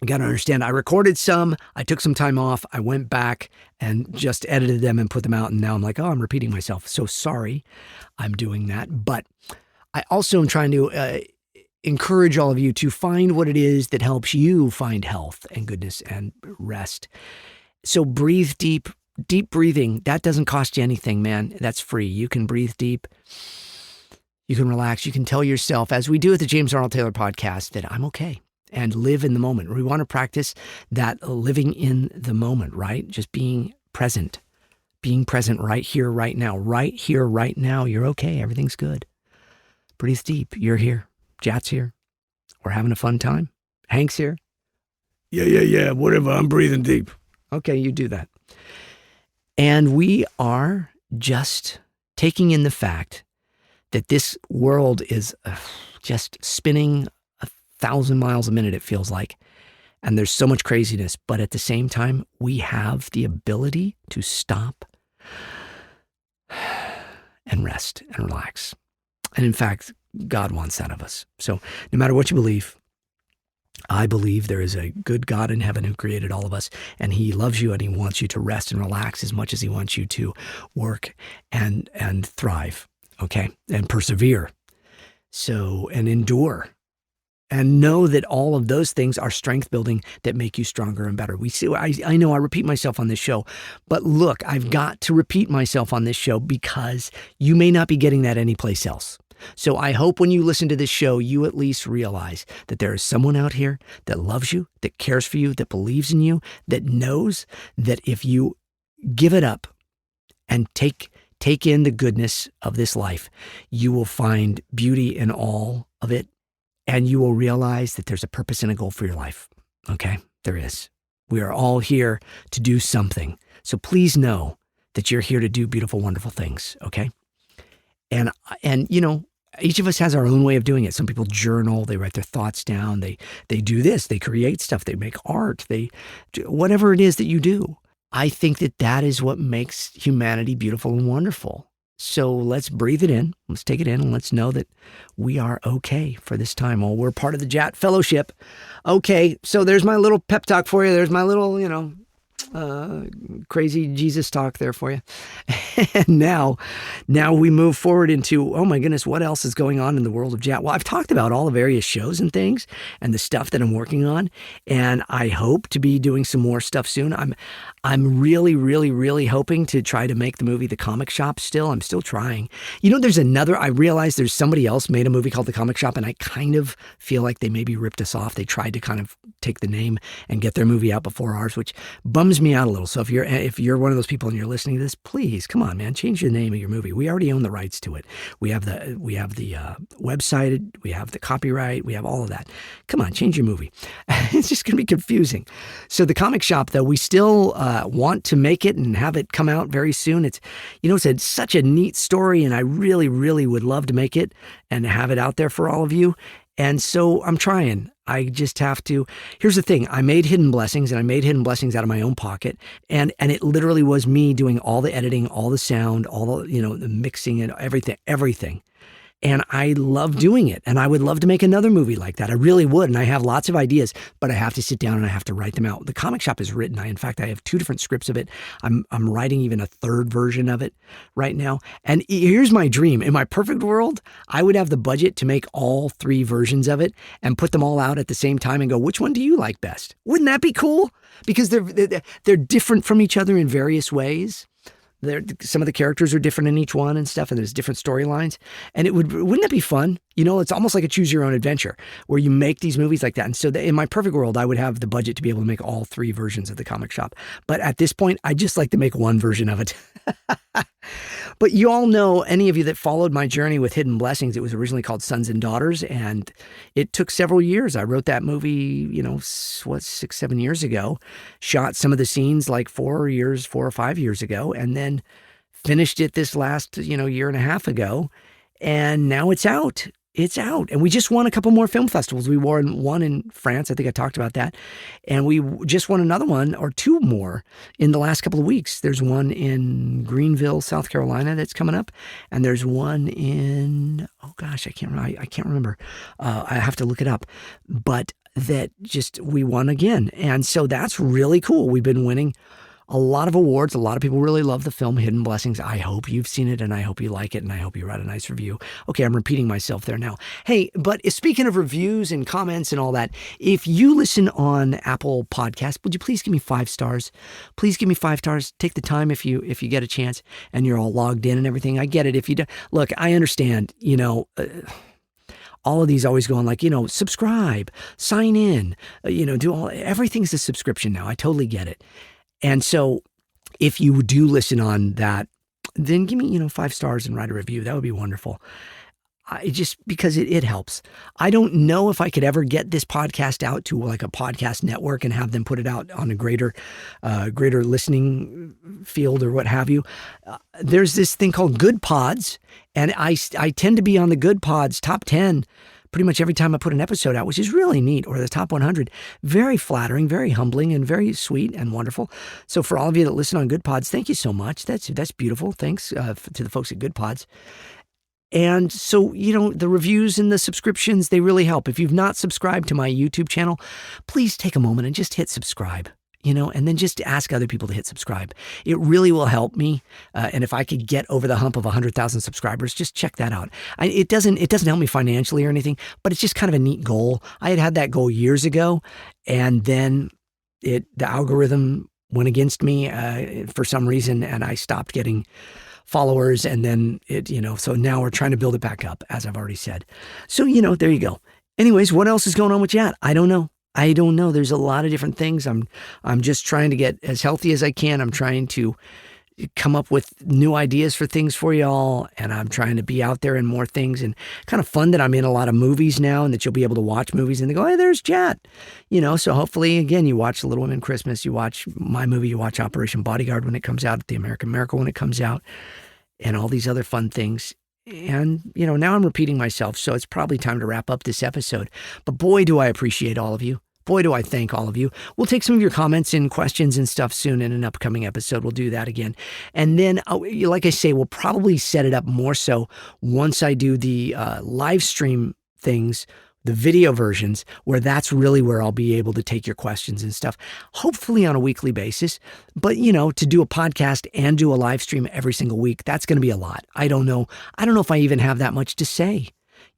you got to understand, I recorded some, I took some time off, I went back and just edited them and put them out. And now I'm like, I'm repeating myself. So sorry I'm doing that. But I also am trying to encourage all of you to find what it is that helps you find health and goodness and rest. So breathe deep. Deep breathing, that doesn't cost you anything, man. That's free. You can breathe deep. You can relax. You can tell yourself, as we do at the James Arnold Taylor podcast, that I'm okay. And live in the moment. We want to practice that living in the moment, right? Just being present right here, right now, You're okay. Everything's good. Breathe deep. You're here. JAT's here. We're having a fun time. Hank's here. Yeah. Whatever. I'm breathing deep. Okay, you do that. And we are just taking in the fact that this world is just spinning 1,000 miles a minute, it feels like. And there's so much craziness. But at the same time, we have the ability to stop and rest and relax. And in fact, God wants that of us. So no matter what you believe, I believe there is a good God in heaven who created all of us, and he loves you and he wants you to rest and relax as much as he wants you to work and thrive, okay? And persevere. So, and endure. And know that all of those things are strength building that make you stronger and better. I know I repeat myself on this show, but look, I've got to repeat myself on this show because you may not be getting that anyplace else. So I hope when you listen to this show, you at least realize that there is someone out here that loves you, that cares for you, that believes in you, that knows that if you give it up and take in the goodness of this life, you will find beauty in all of it. And you will realize that there's a purpose and a goal for your life. Okay? There is. We are all here to do something. So please know that you're here to do beautiful, wonderful things. Okay? And you know, each of us has our own way of doing it. Some people journal, they write their thoughts down, they do this, they create stuff, they make art, they do whatever it is that you do. I think that is what makes humanity beautiful and wonderful. So let's breathe it in, let's take it in, and let's know that we are okay for this time. Well, we're part of the JAT Fellowship. Okay, so there's my little pep talk for you. There's my little, crazy Jesus talk there for you. And now we move forward into, oh my goodness, what else is going on in the world of JAT? Well, I've talked about all the various shows and things and the stuff that I'm working on, and I hope to be doing some more stuff soon. I'm really, really, really hoping to try to make the movie The Comic Shop still. I'm still trying. You know, I realized there's somebody else made a movie called The Comic Shop, and I kind of feel like they maybe ripped us off. They tried to kind of take the name and get their movie out before ours, which bums me out a little. So if you're one of those people and you're listening to this, please, come on, man, change the name of your movie. We already own the rights to it. We have the website, we have the copyright, we have all of that. Come on, change your movie. It's just going to be confusing. So The Comic Shop, though, we still want to make it and have it come out very soon. It's such a neat story, and I really, really would love to make it and have it out there for all of you. And so I'm trying. I just have to. Here's the thing. I made Hidden Blessings, and I made Hidden Blessings out of my own pocket. And it literally was me doing all the editing, all the sound, all the, the mixing and everything. And I love doing it. And I would love to make another movie like that. I really would. And I have lots of ideas, but I have to sit down and I have to write them out. The Comic Shop is written. In fact, I have 2 different scripts of it. I'm writing even a 3rd version of it right now. And here's my dream. In my perfect world, I would have the budget to make all 3 versions of it and put them all out at the same time and go, which one do you like best? Wouldn't that be cool? Because they're different from each other in various ways. Some of the characters are different in each one and stuff, and there's different storylines. And wouldn't that be fun It's almost like a choose your own adventure where you make these movies like that. And so in my perfect world, I would have the budget to be able to make all 3 versions of the comic shop. But at this point, I just like to make one version of it. But you all know, any of you that followed my journey with Hidden Blessings, it was originally called Sons and Daughters, and it took several years. I wrote that movie, 6, 7 years ago, shot some of the scenes like 4 or 5 years ago, and then finished it this last, year and a half ago. And now it's out. It's out. And we just won a couple more film festivals. We won one in France. I think I talked about that. And we just won another one or 2 more in the last couple of weeks. There's one in Greenville, South Carolina that's coming up. And there's one in, I can't remember. I have to look it up. But we won again. And so that's really cool. We've been winning a lot of awards. A lot of people really love the film Hidden Blessings. I hope you've seen it, and I hope you like it, and I hope you write a nice review. Okay, I'm repeating myself there now. Hey, but speaking of reviews and comments and all that, if you listen on Apple Podcasts, would you please give me 5 stars? Please give me 5 stars. Take the time if you get a chance and you're all logged in and everything. I get it. If you do, look, I understand, all of these always going like, subscribe, sign in, everything's a subscription now. I totally get it. And so if you do listen on that, then give me, 5 stars and write a review. That would be wonderful. Because it helps. I don't know if I could ever get this podcast out to like a podcast network and have them put it out on a greater listening field or what have you. There's this thing called Good Pods, and I tend to be on the Good Pods top 10 pretty much every time I put an episode out, which is really neat, or the top 100. Very flattering, very humbling, and very sweet and wonderful. So for all of you that listen on Good Pods, thank you so much. That's beautiful. Thanks to the folks at Good Pods. And so, the reviews and the subscriptions, they really help. If you've not subscribed to my YouTube channel, please take a moment and just hit subscribe. And then just ask other people to hit subscribe. It really will help me. And if I could get over the hump of 100,000 subscribers, just check that out. It doesn't help me financially or anything, but it's just kind of a neat goal. I had that goal years ago, and then the algorithm went against me for some reason, and I stopped getting followers. And then so now we're trying to build it back up, as I've already said. So, there you go. Anyways, what else is going on with JAT? I don't know. There's a lot of different things. I'm just trying to get as healthy as I can. I'm trying to come up with new ideas for things for y'all, and I'm trying to be out there in more things, and kind of fun that I'm in a lot of movies now, and that you'll be able to watch movies and they go, hey, there's JAT. So hopefully, again, you watch Little Women Christmas, you watch my movie, you watch Operation Bodyguard when it comes out, The American Miracle when it comes out, and all these other fun things. And, now I'm repeating myself, so it's probably time to wrap up this episode. But boy, do I appreciate all of you. Boy, do I thank all of you. We'll take some of your comments and questions and stuff soon in an upcoming episode. We'll do that again. And then, like I say, we'll probably set it up more so once I do the live stream things, the video versions, where that's really where I'll be able to take your questions and stuff, hopefully on a weekly basis. But, to do a podcast and do a live stream every single week, that's going to be a lot. I don't know if I even have that much to say.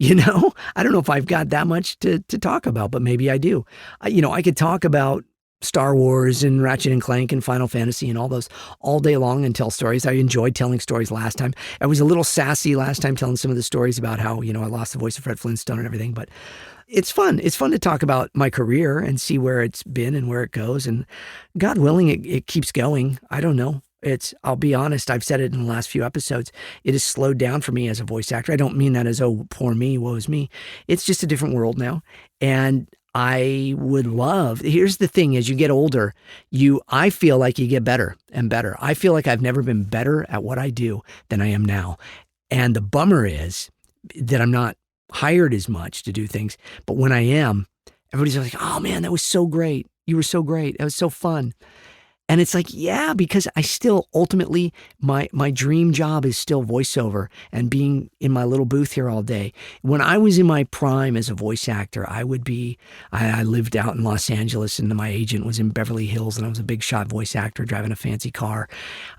I don't know if I've got that much to talk about, but maybe I do. I could talk about Star Wars and Ratchet and Clank and Final Fantasy and all those all day long and tell stories. I enjoyed telling stories last time. I was a little sassy last time telling some of the stories about how, I lost the voice of Fred Flintstone and everything, but it's fun. It's fun to talk about my career and see where it's been and where it goes. And God willing, it keeps going. I don't know. I'll be honest, I've said it in the last few episodes, it has slowed down for me as a voice actor. I don't mean that as, oh, poor me, woe is me. It's just a different world now. And I would love, here's the thing, as you get older, I feel like you get better and better. I feel like I've never been better at what I do than I am now. And the bummer is that I'm not hired as much to do things. But when I am, everybody's like, oh man, that was so great. You were so great. It was so fun. And it's like, yeah, because I still ultimately, my dream job is still voiceover and being in my little booth here all day. When I was in my prime as a voice actor, I lived out in Los Angeles, and my agent was in Beverly Hills, and I was a big shot voice actor driving a fancy car.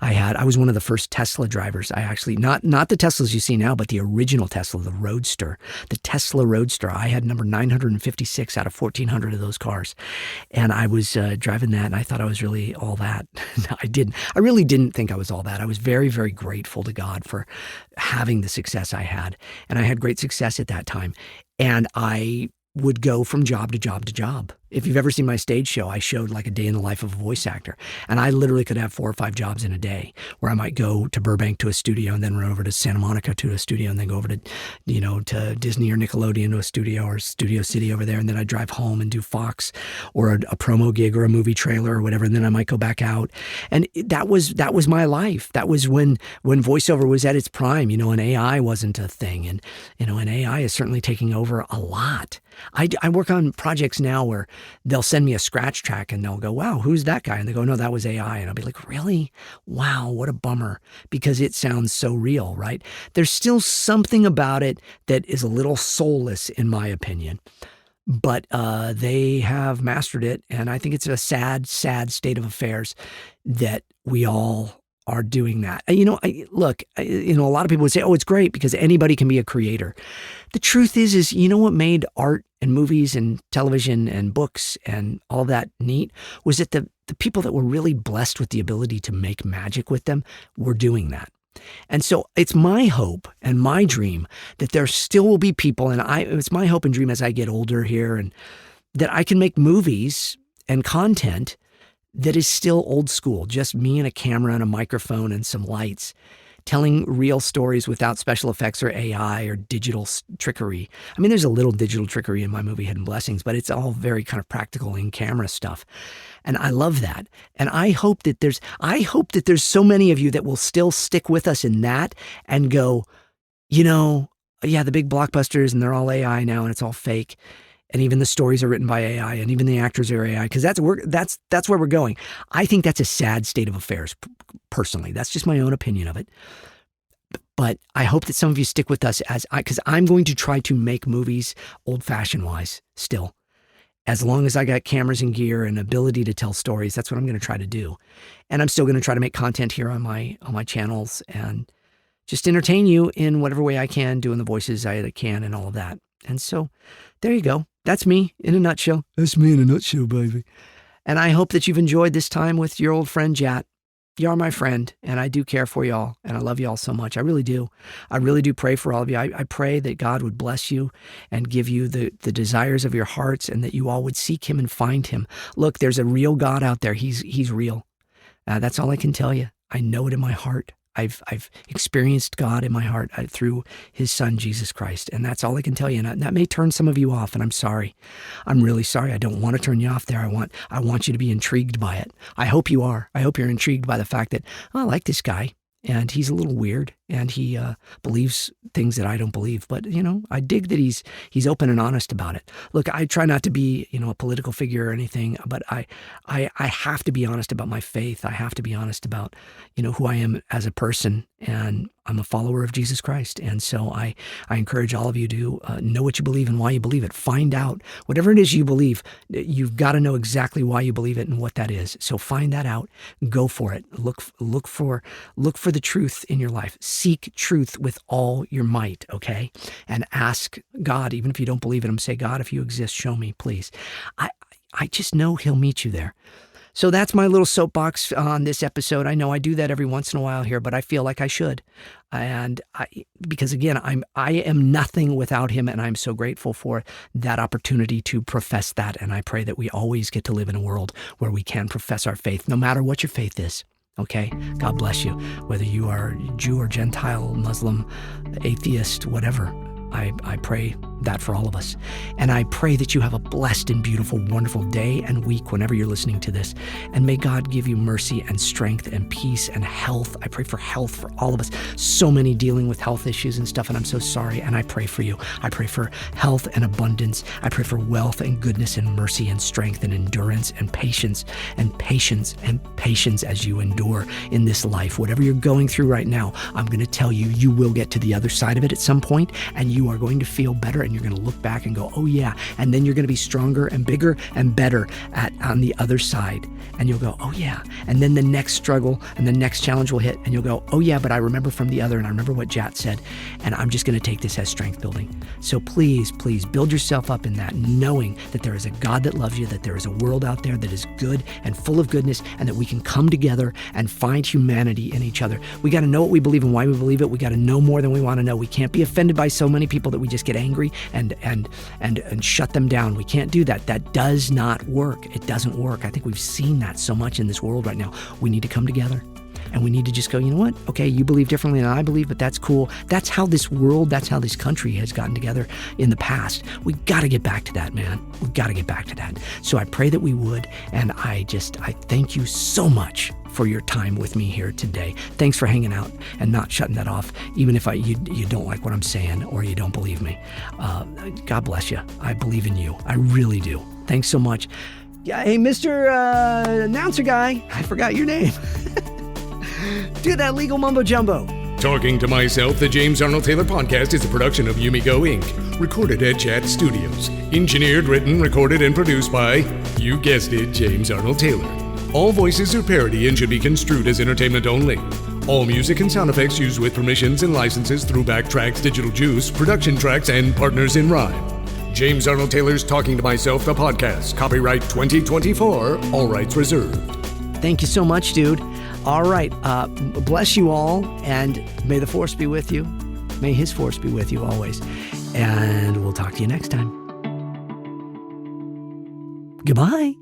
I was one of the first Tesla drivers. I actually, not the Teslas you see now, but the original Tesla, the Roadster, the Tesla Roadster. I had number 956 out of 1,400 of those cars. And I was driving that, and I thought I was really all that. No, I didn't. I really didn't think I was all that. I was very, very grateful to God for having the success I had. And I had great success at that time. And I would go from job to job to job. If you've ever seen my stage show, I showed like a day in the life of a voice actor. And I literally could have 4 or 5 jobs in a day where I might go to Burbank to a studio and then run over to Santa Monica to a studio and then go over to, to Disney or Nickelodeon to a studio or Studio City over there. And then I'd drive home and do Fox or a promo gig or a movie trailer or whatever. And then I might go back out. And that was my life. That was when voiceover was at its prime, and AI wasn't a thing. And, and AI is certainly taking over a lot. I work on projects now where they'll send me a scratch track and they'll go, wow, who's that guy? And they go, no, that was AI. And I'll be like, really? Wow, what a bummer, because it sounds so real, right? There's still something about it that is a little soulless, in my opinion. But they have mastered it. And I think it's a sad, sad state of affairs that we all are doing that. A lot of people would say, oh, it's great because anybody can be a creator. The truth is what made art and movies and television and books and all that neat was that the people that were really blessed with the ability to make magic with them were doing that. And so it's my hope and my dream that there still will be people, and it's my hope and dream as I get older here, and that I can make movies and content that is still old school, just me and a camera and a microphone and some lights, telling real stories without special effects or AI or digital trickery. I mean, there's a little digital trickery in my movie Hidden Blessings, but it's all very kind of practical in-camera stuff. And I love that. And I hope that there's so many of you that will still stick with us in that and go, yeah, the big blockbusters and they're all AI now and it's all fake. And even the stories are written by AI, and even the actors are AI, because that's where we're going. I think that's a sad state of affairs, personally. That's just my own opinion of it. But I hope that some of you stick with us because I'm going to try to make movies old-fashioned wise still. As long as I got cameras and gear and ability to tell stories, that's what I'm going to try to do. And I'm still going to try to make content here on my channels and just entertain you in whatever way I can, doing the voices I can and all of that. And so there you go. That's me in a nutshell. That's me in a nutshell, baby. And I hope that you've enjoyed this time with your old friend, JAT. You're my friend, and I do care for y'all, and I love y'all so much. I really do. I really do pray for all of you. I pray that God would bless you and give you the desires of your hearts, and that you all would seek him and find him. Look, there's a real God out there. He's real. That's all I can tell you. I know it in my heart. I've experienced God in my heart through his son, Jesus Christ. And that's all I can tell you. And that may turn some of you off, and I'm sorry. I'm really sorry. I don't want to turn you off there. I want you to be intrigued by it. I hope you are. I hope you're intrigued by the fact that, I like this guy, and he's a little weird, and he believes things that I don't believe. But, I dig that he's open and honest about it. Look, I try not to be, a political figure or anything, but I have to be honest about my faith. I have to be honest about, who I am as a person, and I'm a follower of Jesus Christ. And so I encourage all of you to know what you believe and why you believe it. Find out whatever it is you believe. You've got to know exactly why you believe it and what that is. So find that out. Go for it. Look for the truth in your life. Seek truth with all your might, okay? And ask God, even if you don't believe it, say, God, if you exist, show me, please. I just know he'll meet you there. So that's my little soapbox on this episode. I know I do that every once in a while here, but I feel like I should. And because again, I am nothing without him, and I'm so grateful for that opportunity to profess that. And I pray that we always get to live in a world where we can profess our faith, no matter what your faith is. Okay? God bless you. Whether you are Jew or Gentile, Muslim, atheist, whatever. I pray that for all of us. And I pray that you have a blessed and beautiful, wonderful day and week whenever you're listening to this. And may God give you mercy and strength and peace and health. I pray for health for all of us. So many dealing with health issues and stuff, and I'm so sorry. And I pray for you. I pray for health and abundance. I pray for wealth and goodness and mercy and strength and endurance and patience and patience and patience as you endure in this life. Whatever you're going through right now, I'm going to tell you, you will get to the other side of it at some point, and you are going to feel better, and and you're going to look back and go, oh yeah. And then you're going to be stronger and bigger and better on the other side. And you'll go, oh yeah. And then the next struggle and the next challenge will hit and you'll go, oh yeah, but I remember from the other and I remember what JAT said. And I'm just going to take this as strength building. So please, please build yourself up in that, knowing that there is a God that loves you, that there is a world out there that is good and full of goodness, and that we can come together and find humanity in each other. We got to know what we believe and why we believe it. We got to know more than we want to know. We can't be offended by so many people that we just get angry and shut them down. We can't do that. That does not work. It doesn't work. I think we've seen that so much in this world right now. We need to come together. And we need to just go, you know what? Okay, you believe differently than I believe, but that's cool. That's how this world, that's how this country has gotten together in the past. We got to get back to that, man. We got to get back to that. So I pray that we would. And I thank you so much for your time with me here today. Thanks for hanging out and not shutting that off, even if you don't like what I'm saying or you don't believe me. God bless you. I believe in you. I really do. Thanks so much. Yeah, hey, Mr. Announcer guy, I forgot your name. Do that legal mumbo jumbo. Talking to Myself, the James Arnold Taylor Podcast is a production of Yumiko Inc., recorded at JAT Studios. Engineered, written, recorded, and produced by, you guessed it, James Arnold Taylor. All voices are parody and should be construed as entertainment only. All music and sound effects used with permissions and licenses through Backtracks, Digital Juice, Production Tracks, and Partners in Rhyme. James Arnold Taylor's Talking to Myself, the Podcast. Copyright 2024, all rights reserved. Thank you so much, dude. All right. Bless you all, and may the force be with you. May his force be with you always. And we'll talk to you next time. Goodbye.